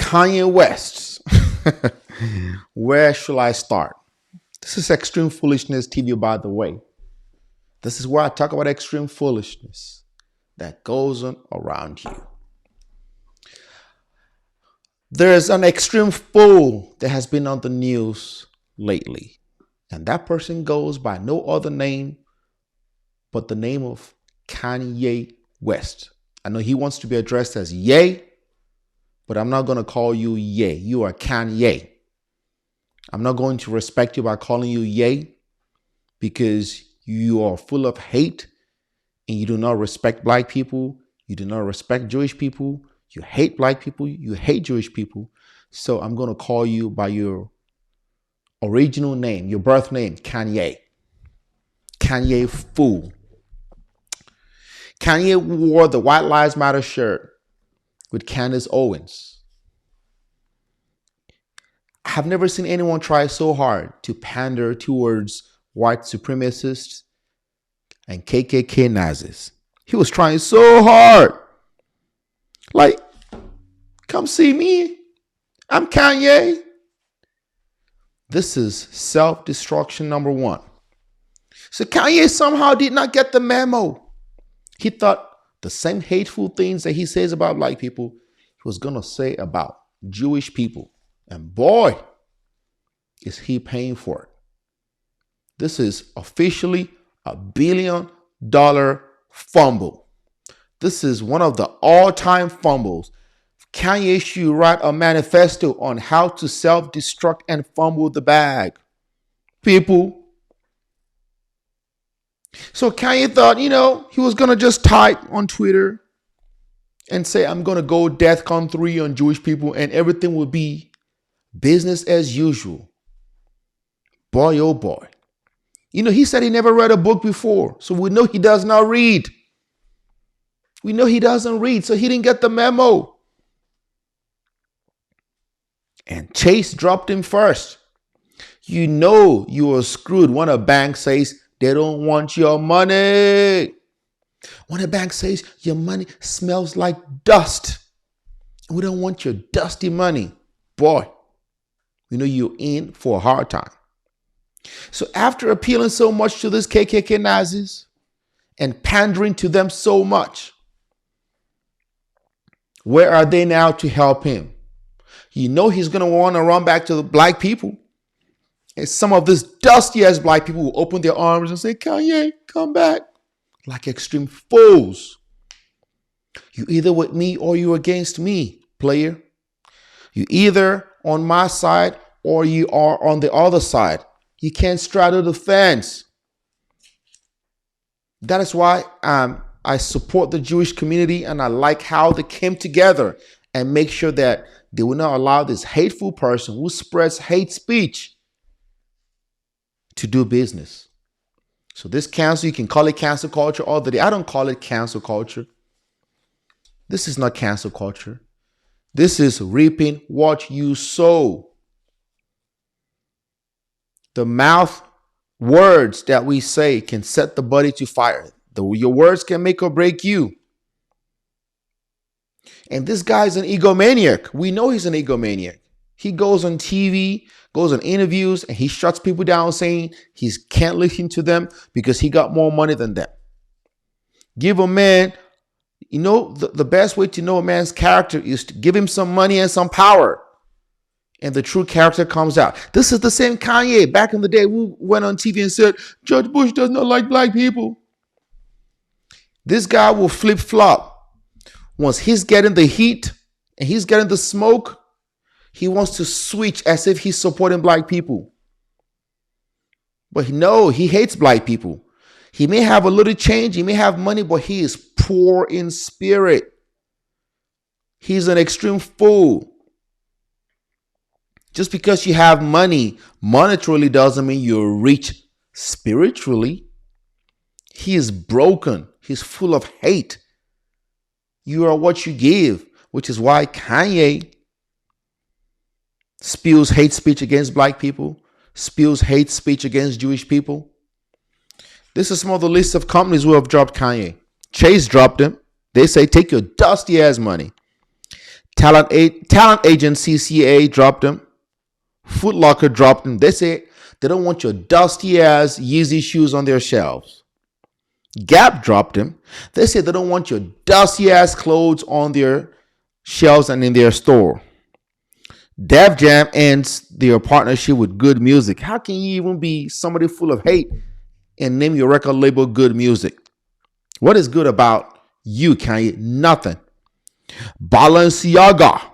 Kanye West. Where shall I start? This is Extreme Foolishness TV, by the way. This is where I talk about extreme foolishness that goes on around you. There is an extreme fool that has been on the news lately, and that person goes by no other name but the name of Kanye West. I know he wants to be addressed as Ye, but I'm not going to call you Ye. You are Kanye. I'm not going to respect you by calling you Ye because you are full of hate and you do not respect black people. You do not respect Jewish people. You hate black people. You hate Jewish people. So I'm going to call you by your original name, your birth name, Kanye. Kanye fool. Kanye wore the White Lives Matter shirt with Candace Owens. I have never seen anyone try so hard to pander towards white supremacists and KKK Nazis. He was trying so hard. Like, come see me. I'm Kanye. This is self-destruction number one. So Kanye somehow did not get the memo. He thought the same hateful things that he says about black people, he was going to say about Jewish people. And boy, is he paying for it. This is officially $1 billion fumble. This is one of the all-time fumbles. Kanye should write a manifesto on how to self-destruct and fumble the bag. People. So Kanye thought, he was going to just type on Twitter and say, I'm going to go DEFCON 3 on Jewish people and everything will be business as usual. Boy, oh boy. He said he never read a book before. So we know he does not read. We know he doesn't read. So he didn't get the memo. And Chase dropped him first. You are screwed when a bank says they don't want your money. When a bank says your money smells like dust. We don't want your dusty money. Boy, you're in for a hard time. So after appealing so much to these KKK Nazis and pandering to them so much, where are they now to help him? He's going to want to run back to the black people. And some of these dusty ass black people will open their arms and say, Kanye, come back. Like extreme fools. You either with me or you against me, player. You either on my side or you are on the other side. You can't straddle the fence. That is why I support the Jewish community and I like how they came together and make sure that they will not allow this hateful person who spreads hate speech to do business. So this cancel, you can call it cancel culture all the day. I don't call it cancel culture. This is not cancel culture. This is reaping what you sow. The mouth words that we say can set the body to fire. Your words can make or break you. And this guy's an egomaniac. We know he's an egomaniac. He goes on TV, goes on interviews, and he shuts people down saying he can't listen to them because he got more money than them. Give a man, the best way to know a man's character is to give him some money and some power. And the true character comes out. This is the same Kanye back in the day who went on TV and said, George Bush does not like black people. This guy will flip-flop. Once he's getting the heat and he's getting the smoke, he wants to switch as if he's supporting black people. But no, he hates black people. He may have a little change, he may have money, but he is poor in spirit. He's an extreme fool. Just because you have money monetarily doesn't mean you're rich spiritually. He is broken. He's full of hate. You are what you give, which is why Kanye spews hate speech against black people, spews hate speech against Jewish people. This is some of the list of companies who have dropped Kanye. Chase dropped him. They say, take your dusty ass money. Talent agency CA dropped him. Foot Locker dropped him. They say they don't want your dusty ass Yeezy shoes on their shelves. Gap dropped him. They say they don't want your dusty ass clothes on their shelves and in their store. Def Jam ends their partnership with Good Music. How can you even be somebody full of hate and name your record label Good Music? What is good about you, Kanye? Nothing. Balenciaga.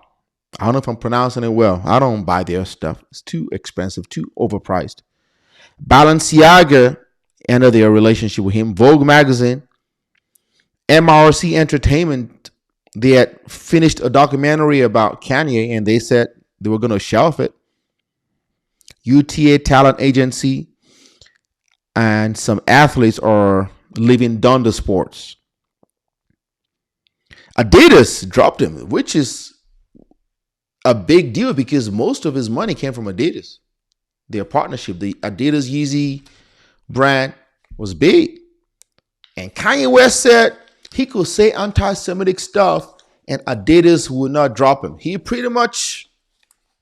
I don't know if I'm pronouncing it well. I don't buy their stuff. It's too expensive, too overpriced. Balenciaga ended their relationship with him. Vogue magazine, MRC Entertainment, they had finished a documentary about Kanye and they said they were going to shelf it. UTA Talent Agency and some athletes are leaving Donda Sports. Adidas dropped him, which is a big deal because most of his money came from Adidas. Their partnership, the Adidas Yeezy brand, was big. And Kanye West said he could say anti-Semitic stuff and Adidas would not drop him. He pretty much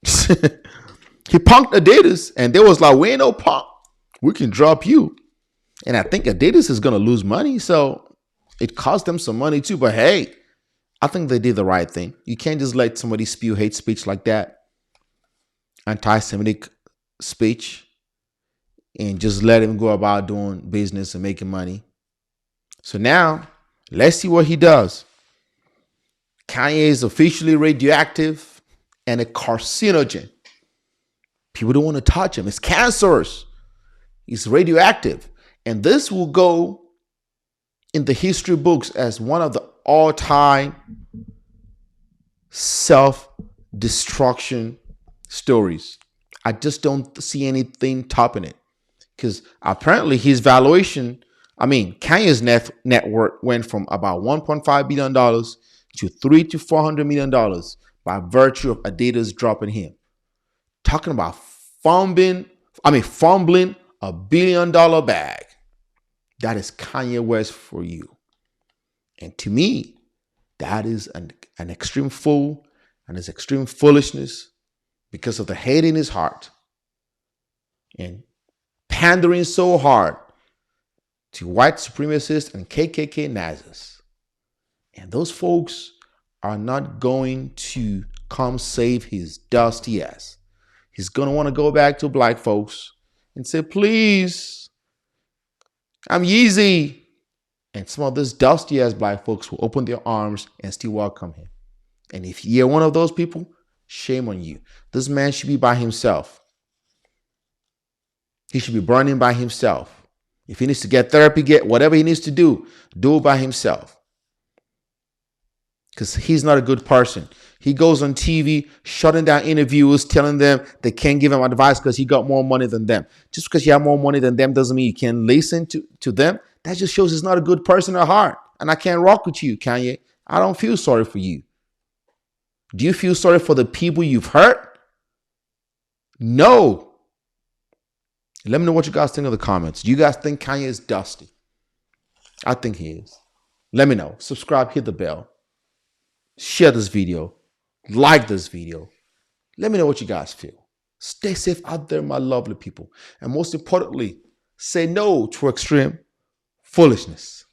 he punked Adidas and they was like, we ain't no punk. We can drop you. And I think Adidas is going to lose money. So it cost them some money too. But hey, I think they did the right thing. You can't just let somebody spew hate speech like that, anti-Semitic speech, and just let him go about doing business and making money. So now, let's see what he does. Kanye is officially radioactive and a carcinogen. People don't want to touch him. It's cancerous. He's radioactive. And this will go in the history books as one of the all-time self-destruction stories. I just don't see anything topping it. Because apparently his valuation, Kanye's net worth went from about $1.5 billion to $300 to $400 million by virtue of Adidas dropping him. Talking about fumbling $1 billion bag. That is Kanye West for you. And to me, that is an extreme fool and his extreme foolishness because of the hate in his heart and pandering so hard to white supremacists and KKK Nazis. And those folks are not going to come save his dusty ass. He's going to want to go back to black folks and say, please, I'm Yeezy. And some of those dusty ass black folks will open their arms and still welcome him. And if you're one of those people, shame on you. This man should be by himself. He should be burning by himself. If he needs to get therapy, get whatever he needs to do it by himself. Because he's not a good person. He goes on TV, shutting down interviewers, telling them they can't give him advice because he got more money than them. Just because you have more money than them doesn't mean you can listen to them. That just shows he's not a good person at heart. And I can't rock with you, Kanye. I don't feel sorry for you. Do you feel sorry for the people you've hurt? No. Let me know what you guys think in the comments. Do you guys think Kanye is dusty? I think he is. Let me know. Subscribe, hit the bell. Share this video. Like this video. Let me know what you guys feel. Stay safe out there, my lovely people. And most importantly, say no to extreme foolishness.